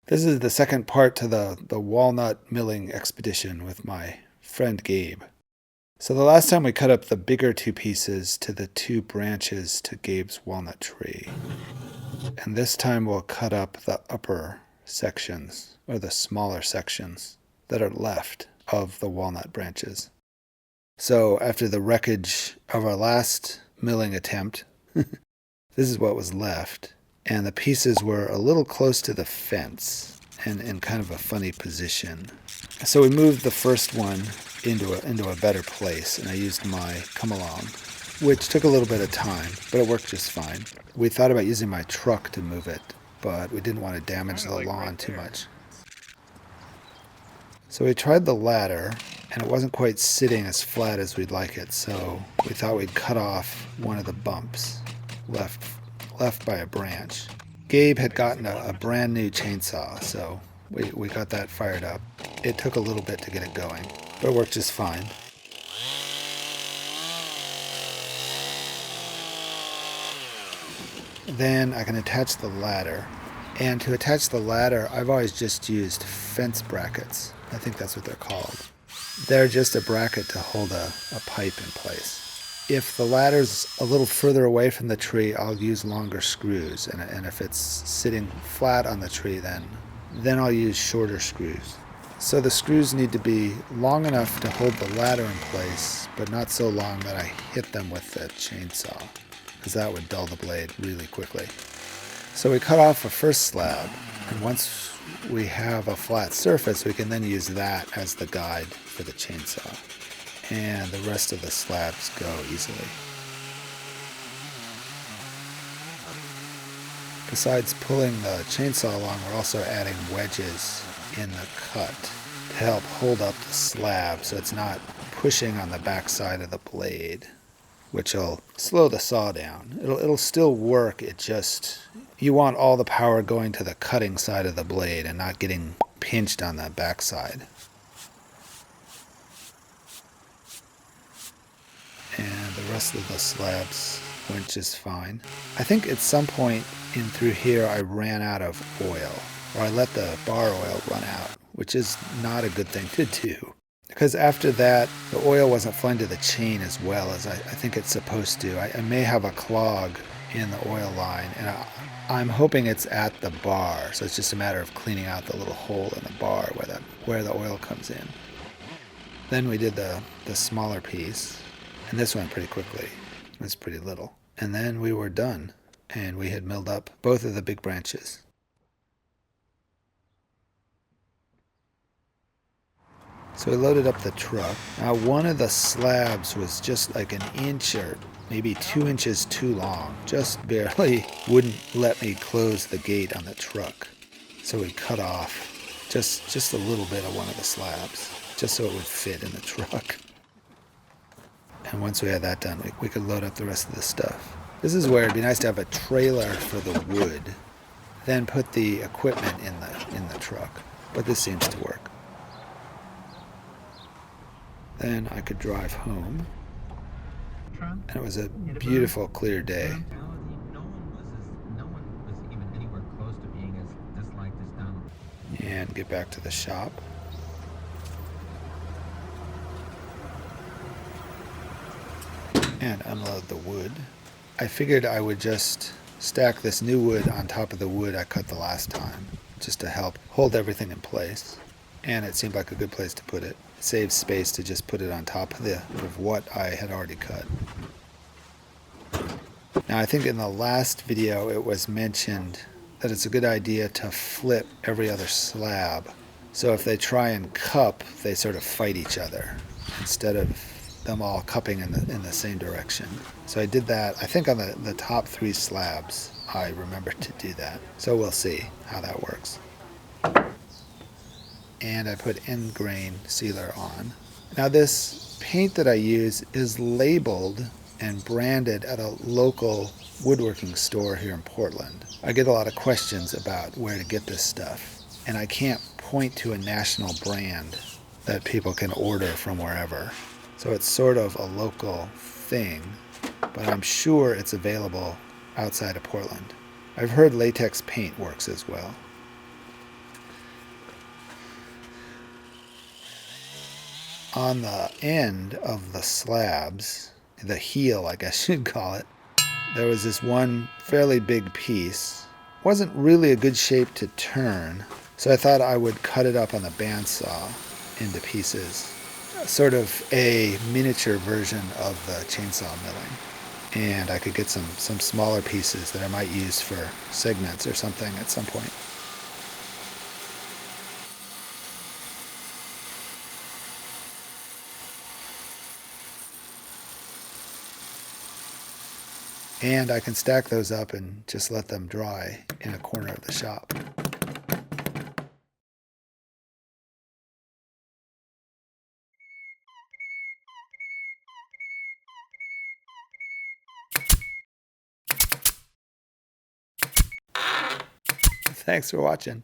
This is the second part to the walnut milling expedition with my friend Gabe. So the last time we cut up the bigger two pieces to the two branches to Gabe's walnut tree. And this time we'll cut up the upper sections, or the smaller sections that are left of the walnut branches. So after the wreckage of our last milling attempt, this is what was left. And the pieces were a little close to the fence and in kind of a funny position. So we moved the first one into a better place, and I used my come-along, which took a little bit of time, but it worked just fine. We thought about using my truck to move it, but we didn't want to damage the lawn too much. So we tried the ladder, and it wasn't quite sitting as flat as we'd like it, so we thought we'd cut off one of the bumps left by a branch. Gabe had gotten a brand new chainsaw, so we got that fired up. It took a little bit to get it going, but it worked just fine. Then I can attach the ladder. And to attach the ladder, I've always just used fence brackets. I think that's what they're called. They're just a bracket to hold a pipe in place. If the ladder's a little further away from the tree, I'll use longer screws. And if it's sitting flat on the tree, then I'll use shorter screws. So the screws need to be long enough to hold the ladder in place, but not so long that I hit them with the chainsaw, because that would dull the blade really quickly. So we cut off a first slab, and once we have a flat surface, we can then use that as the guide for the chainsaw. And the rest of the slabs go easily. Besides pulling the chainsaw along, we're also adding wedges in the cut to help hold up the slab so it's not pushing on the back side of the blade, which will slow the saw down. It'll still work, you want all the power going to the cutting side of the blade and not getting pinched on that back side. And the rest of the slabs went just fine. I think at some point in through here I ran out of oil, or I let the bar oil run out, which is not a good thing to do. Because after that, the oil wasn't flowing to the chain as well as I think it's supposed to. I may have a clog in the oil line, and I'm hoping it's at the bar, so it's just a matter of cleaning out the little hole in the bar where the oil comes in. Then we did the smaller piece, and this went pretty quickly. It was pretty little. And then we were done, and we had milled up both of the big branches. So we loaded up the truck. Now one of the slabs was just like an inch or maybe 2 inches too long. Just barely wouldn't let me close the gate on the truck. So we cut off just a little bit of one of the slabs, just so it would fit in the truck. And once we had that done, we could load up the rest of the stuff. This is where it'd be nice to have a trailer for the wood, then put the equipment in the truck. But this seems to work. Then I could drive home, and it was a beautiful, clear day. And get back to the shop. And unload the wood. I figured I would just stack this new wood on top of the wood I cut the last time, just to help hold everything in place. And it seemed like a good place to put it. It saves space to just put it on top of what I had already cut. Now I think in the last video it was mentioned that it's a good idea to flip every other slab. So if they try and cup, they sort of fight each other instead of them all cupping in the same direction. So I did that, I think on the top 3 slabs, I remembered to do that. So we'll see how that works. And I put end grain sealer on. Now this paint that I use is labeled and branded at a local woodworking store here in Portland. I get a lot of questions about where to get this stuff, and I can't point to a national brand that people can order from wherever. So it's sort of a local thing, but I'm sure it's available outside of Portland. I've heard latex paint works as well. on the end of the slabs, the heel, I guess you'd call it, there was this one fairly big piece. Wasn't really a good shape to turn, so I thought I would cut it up on the bandsaw into pieces. Sort of a miniature version of the chainsaw milling. And I could get some smaller pieces that I might use for segments or something at some point. And I can stack those up and just let them dry in a corner of the shop. Thanks for watching.